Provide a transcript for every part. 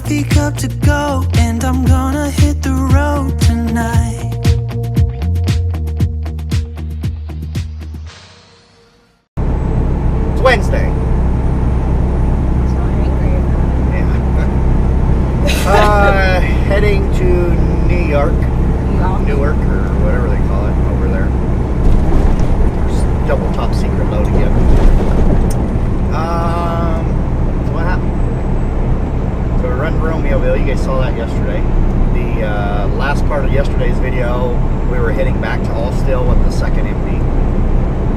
coffee cup to go, and I'm gonna hit the road tonight. It's Wednesday. So angry about Yeah. Heading to New York. it. Newark, or whatever they call it over there. Double top secret load again. So what happened? So we run Romeoville. You guys saw that yesterday. The last part of yesterday's video, we were heading back to Allstill with the second empty.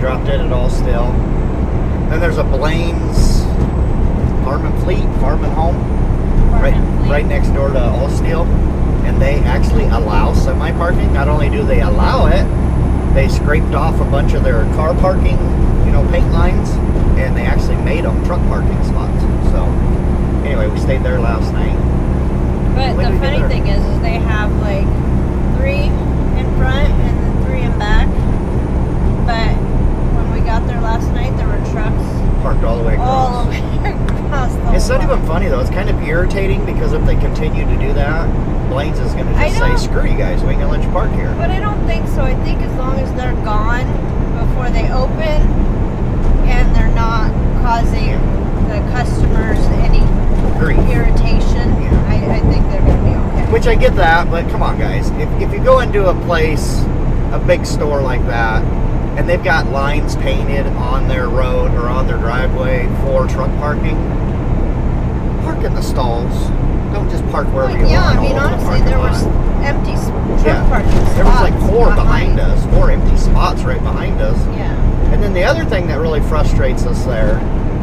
Dropped it at Allstill. Then there's a Blaine's Farm and Home, right next door to Allstill. And they actually allow semi-parking. Not only do they allow it, they scraped off a bunch of their car parking, paint lines, and they actually made them truck parking spots. So, anyway, we stayed there last night. But the funny thing is they have like 3 in front and then 3 in back. But when we got there last night, there were trucks Parked all the way across. all the way across the It's not lot. even funny though. It's kind of irritating because if they continue to do that, Blaine's is going to just say, "Screw you guys, we ain't gonna let you park here." But I don't think so. I think as long as they're gone before they open and they're not causing the customers any Grief. irritation, Yeah. I think they're going to be okay. Which I get that, but come on, guys. If you go into a place, a big store like that, and they've got lines painted on their road or on their driveway for truck parking, park in the stalls. Don't just park wherever you Yeah, want. I mean, all over the honestly, parking there lot. was empty truck parking spots. There was like 4 behind us, 4 empty spots right behind us. Yeah. And then the other thing that really frustrates us there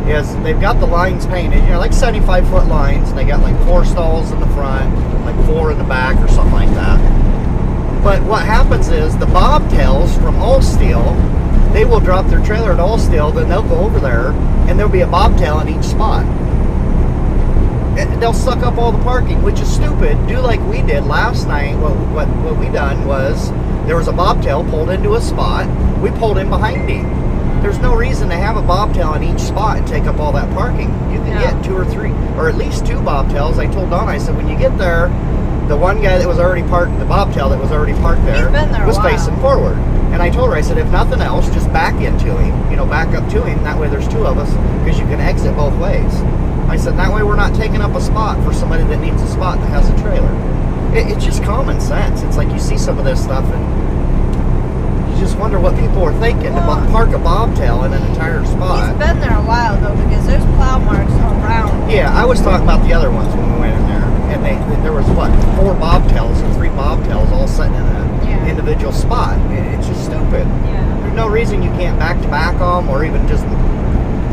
is they've got the lines painted, like 75-foot lines, and they got like 4 stalls in the front, like 4 in the back or something like that. But what happens is the bobtails from Allstill, they will drop their trailer at Allstill, then they'll go over there, and there'll be a bobtail in each spot. And they'll suck up all the parking, which is stupid. Do like we did last night. What we done was there was a bobtail pulled into a spot. We pulled in behind him. There's no reason to have a bobtail in each spot and take up all that parking. You can get 2 or 3, or at least 2 bobtails. I told Donna, I said, when you get there, the one guy that was already parked, the bobtail that was already parked there, He's been there a was while. facing forward. And I told her, I said, if nothing else, just back into him, back up to him. That way there's 2 of us, because you can exit both ways. I said, that way we're not taking up a spot for somebody that needs a spot that has a trailer. It's just common sense. It's like you see some of this stuff and you just wonder what people are thinking to park a bobtail in an entire spot. He's been there a while, though, because there's plow marks around. Yeah, I was talking about the other ones when we went in there. And there was, 4 bobtails or 3 bobtails all sitting in an individual spot. It's just stupid. Yeah. There's no reason you can't back to back them or even just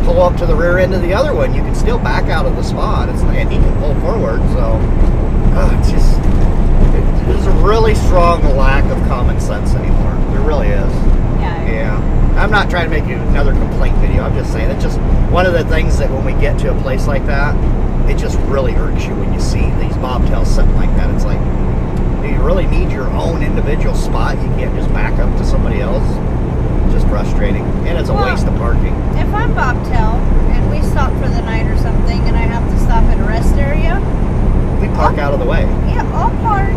pull up to the rear end of the other one. You can still back out of the spot, and he can pull forward. So there's a really strong lack of common sense anymore. There really is. Yeah. I'm not trying to make you another complaint video. I'm just saying it's just one of the things that when we get to a place like that, it just really irks you when you see these bobtails sitting like that. It's like, do you really need your own individual spot? You can't just back up to somebody else. Just frustrating, and it's a waste of parking. If I'm bobtail and we stop for the night or something and I have to stop at a rest area, We park out of the way. yeah, I'll park,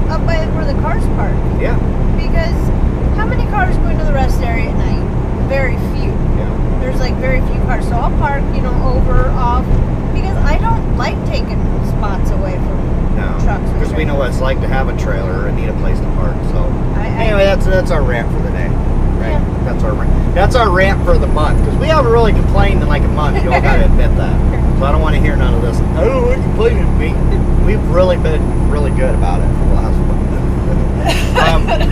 up by where the cars park. Yeah. Because how many cars go into the rest area at night? Very few. Yeah. There's like very few cars. So I'll park, over, off, because I don't like taking spots away from trucks. Because we know what it's like to have a trailer and need a place to park. So anyway, that's our rant for the day. Right? Yeah. That's our rant for the month. Because we haven't really complained in like a month. You all got to admit that. So I don't want to hear none of this. I don't want to complain to me. We've really been really good about it for the last month.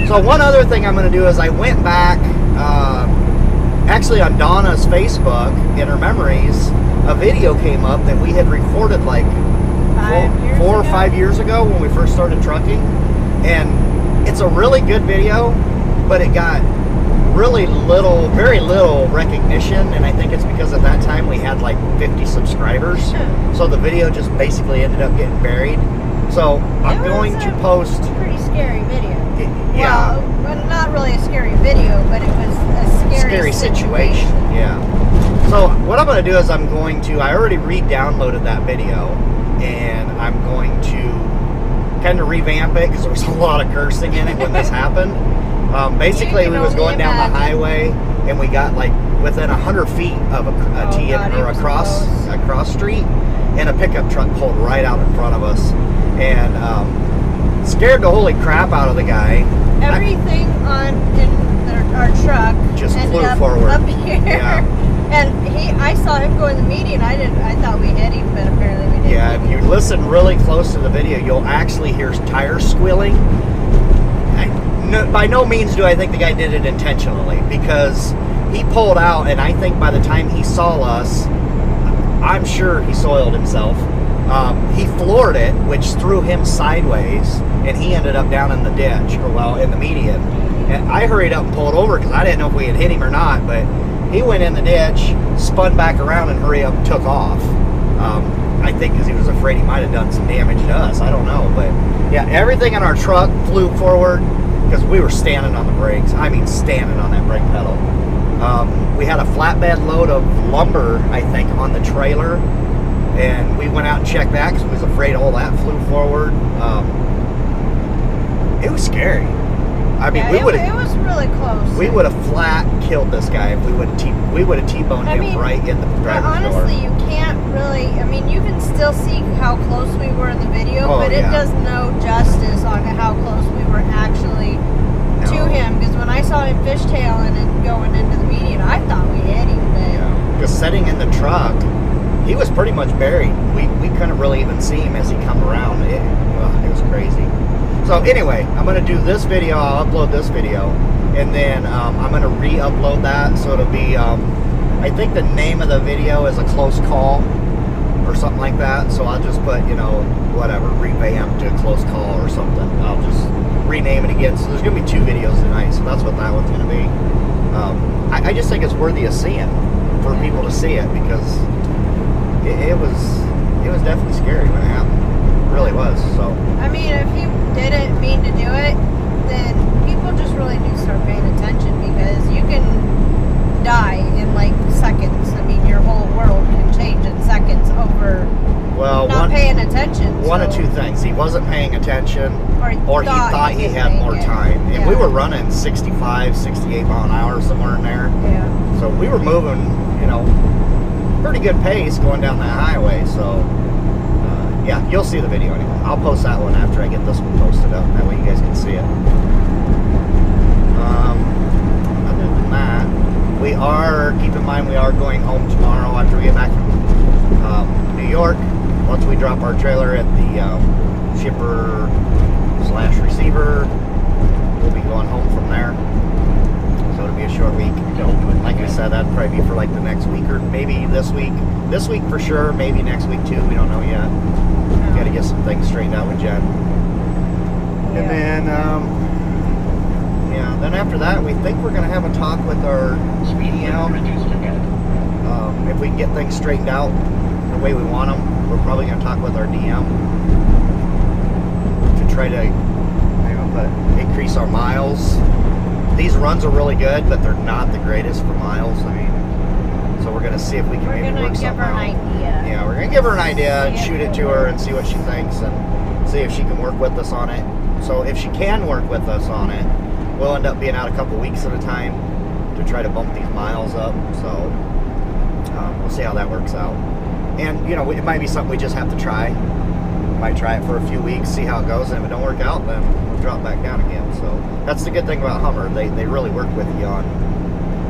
So one other thing I'm going to do is I went back, actually on Donna's Facebook, in her memories, a video came up that we had recorded like 4 or 5 years ago when we first started trucking. And it's a really good video, but it got very little recognition, and I think it's because at that time we had like 50 subscribers. So the video just basically ended up getting buried. So I'm going to post. Pretty scary video. Yeah. Well, not really a scary video, but it was a scary situation. Yeah. So what I'm going to do is I already re-downloaded that video, and I'm going to kind of revamp it because there was a lot of cursing in it when this happened. Basically, we was going down the highway, and we got like within 100 feet of a T or a cross street, and a pickup truck pulled right out in front of us, and scared the holy crap out of the guy. Everything in our truck just ended flew up forward up here. Yeah. And I saw him go in the median. I thought we hit him, but apparently we didn't. Yeah, if you listen really close to the video, you'll actually hear tires squealing. By no means do I think the guy did it intentionally, because he pulled out, and I think by the time he saw us, I'm sure he soiled himself. He floored it, which threw him sideways, and he ended up down in the ditch, or well, in the median. And I hurried up and pulled over because I didn't know if we had hit him or not, but he went in the ditch, spun back around, and hurried up and took off. I think because he was afraid he might have done some damage to us. I don't know, but yeah, everything in our truck flew forward because we were standing on the brakes. I mean, standing on that brake pedal. We had a flatbed load of lumber, I think, on the trailer, and we went out and checked that because we was afraid all that flew forward. It was scary. I mean, yeah, it was really close. We would have flat killed this guy if we would have T-boned him right in the driver's door. Honestly, you can't really. I mean, you can still see how close we were in the video, but it does no justice on how close we were actually to him. Because when I saw him fishtailing and going into the median, I thought we hit him. Because sitting in the truck, he was pretty much buried. We couldn't really even see him as he come around. It was crazy. So anyway, I'm going to do this video. I'll upload this video, and then I'm going to re-upload that. So it'll be, I think the name of the video is A Close Call or something like that. So I'll just put, whatever, revamped to A Close Call or something. I'll just rename it again. So there's going to be 2 videos tonight. So that's what that one's going to be. I just think it's worthy of seeing for people to see it, because it was definitely scary when it happened. It really was. So I mean, if you didn't mean to do it, then people just really need to start paying attention, because you can die in like seconds. I mean, your whole world can change in seconds over not paying attention. One of 2 things: he wasn't paying attention, or he thought he had more time. And we were running 65, 68 mile an hour, somewhere in there. Yeah. So we were moving, pretty good pace going down that highway. So yeah, you'll see the video anyway. I'll post that one after I get this one posted up. That way you guys can see it. Other than that, keep in mind, we are going home tomorrow after we get back from New York. Once we drop our trailer at the shipper/receiver, we'll be going home from there. So it'll be a short week. Like I said, that'd probably be for like the next week, or maybe this week. This week for sure, maybe next week too. We don't know yet. Got to get some things straightened out with Jen. And then, then after that, we think we're going to have a talk with our DM. If we can get things straightened out the way we want them, we're probably going to talk with our DM to try to increase our miles. These runs are really good, but they're not the greatest for miles. I mean, so we're going to see if we can maybe work something out. Yeah, we're going to give her an idea and shoot it to her and see what she thinks, and see if she can work with us on it. So if she can work with us on it, we'll end up being out a couple weeks at a time to try to bump these miles up. So we'll see how that works out. And, it might be something we just have to try. We might try it for a few weeks, see how it goes, and if it don't work out, then we'll drop back down again. So that's the good thing about Hummer. They really work with you on,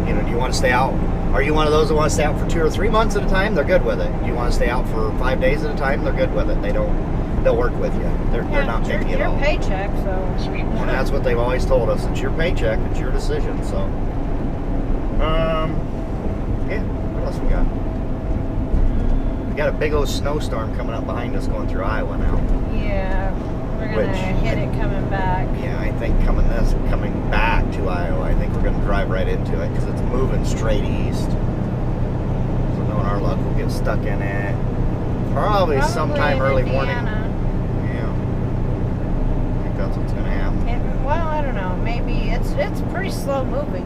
do you want to stay out? Are you one of those that want to stay out for 2 or 3 months at a time? They're good with it. Do you want to stay out for 5 days at a time? They're good with it. They'll work with you. They're not picky at all. It's your paycheck, so. And that's what they've always told us. It's your paycheck. It's your decision. So, yeah. What else we got? We got a big old snowstorm coming up behind us going through Iowa now. Yeah, we're gonna hit it coming back. Yeah, I think coming back to Iowa, I think we're gonna drive right into it because it's moving straight east. So knowing our luck, we'll get stuck in it. Probably sometime early morning. Yeah, I think that's what's gonna happen. Well, I don't know. Maybe it's pretty slow moving.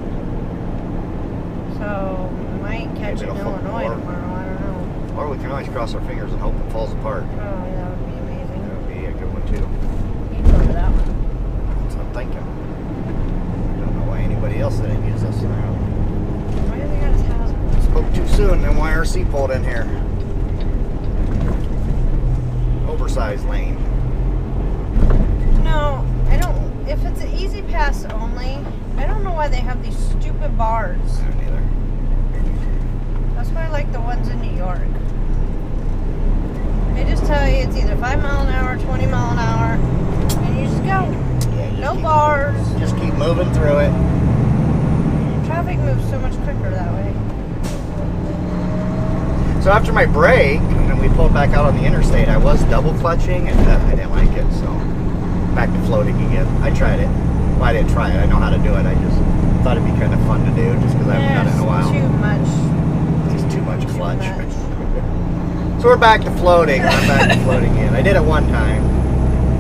So we might catch it in Illinois tomorrow. I don't know. Or we can always cross our fingers and hope it falls apart. Oh, yeah, that would be amazing. That would be a good one too. You'd go to that one. That's what I'm thinking. I don't know why anybody else didn't use this now. Why do they got his house? Spoke too soon, then YRC pulled in here. Oversized lane. No, I don't. If it's an easy pass only, I don't know why they have these stupid bars. I don't either. That's why I like the ones in New York. They just tell you it's either 5 mile an hour, 20 mile an hour, and you just go. Yeah, you No bars. Just keep moving through it. Traffic moves so much quicker that way. So after my break, and we pulled back out on the interstate, I was double clutching, and I didn't like it, so back to floating again. I tried it. Well, I didn't try it. I know how to do it. I just thought it'd be kind of fun to do, just because I haven't done it in a while. Too much. Just too much clutch. much. So we're back to floating. I'm back to floating again. I did it one time,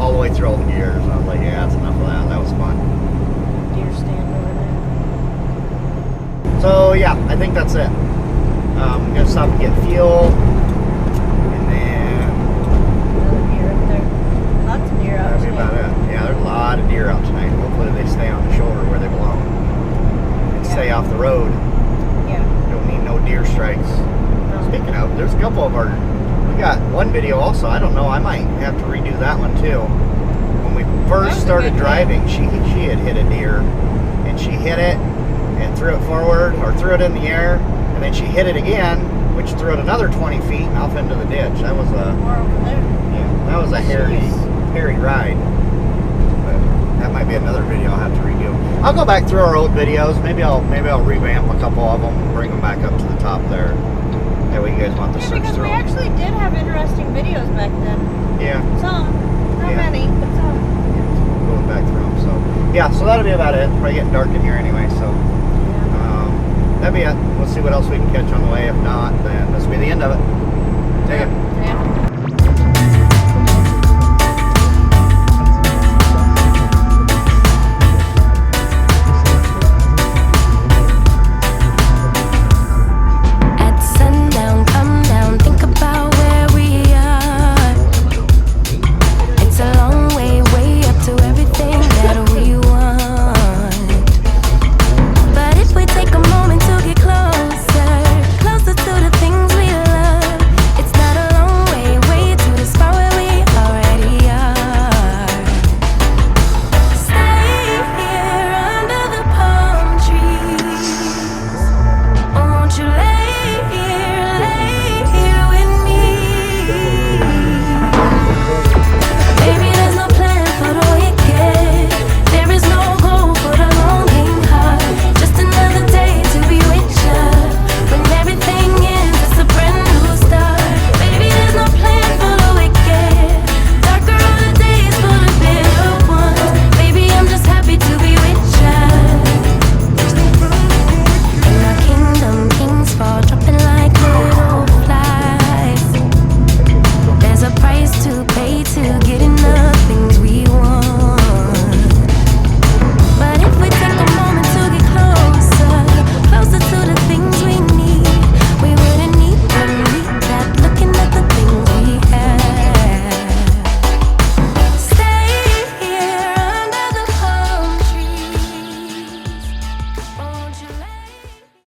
all the way through all the gears. I was like, yeah, that's enough of that. That was fun. Deer stand over there. So yeah, I think that's it. I'm gonna stop and get fuel, and then Another deer up there. Lots of deer out that'll be today. about it. Yeah, there's a lot of deer out tonight. Hopefully they stay on the shoulder where they belong and stay off the road. Yeah. Don't need no deer strikes. No. Speaking of, there's a couple of our. We got one video also. I don't know. I might have to redo that one too. When we That first was a started good driving, she had hit a deer, and she hit it and threw it forward or threw it in the air. And then she hit it again, which threw it another 20 feet and off into the ditch. That was a More over there. that was a hairy Jeez. ride. But that might be another video I'll have to redo. I'll go back through our old videos. Maybe I'll revamp a couple of them and bring them back up to the top there. That way you guys want to Yeah, search because through we them. actually did have interesting videos back then. Yeah, Some. Not Yeah. many, but some. going back through them. So yeah, so that'll be about it. Probably getting dark in here anyway. So. That'd be it. We'll see what else we can catch on the way. If not, then this will be the end of it. Take it. Yeah.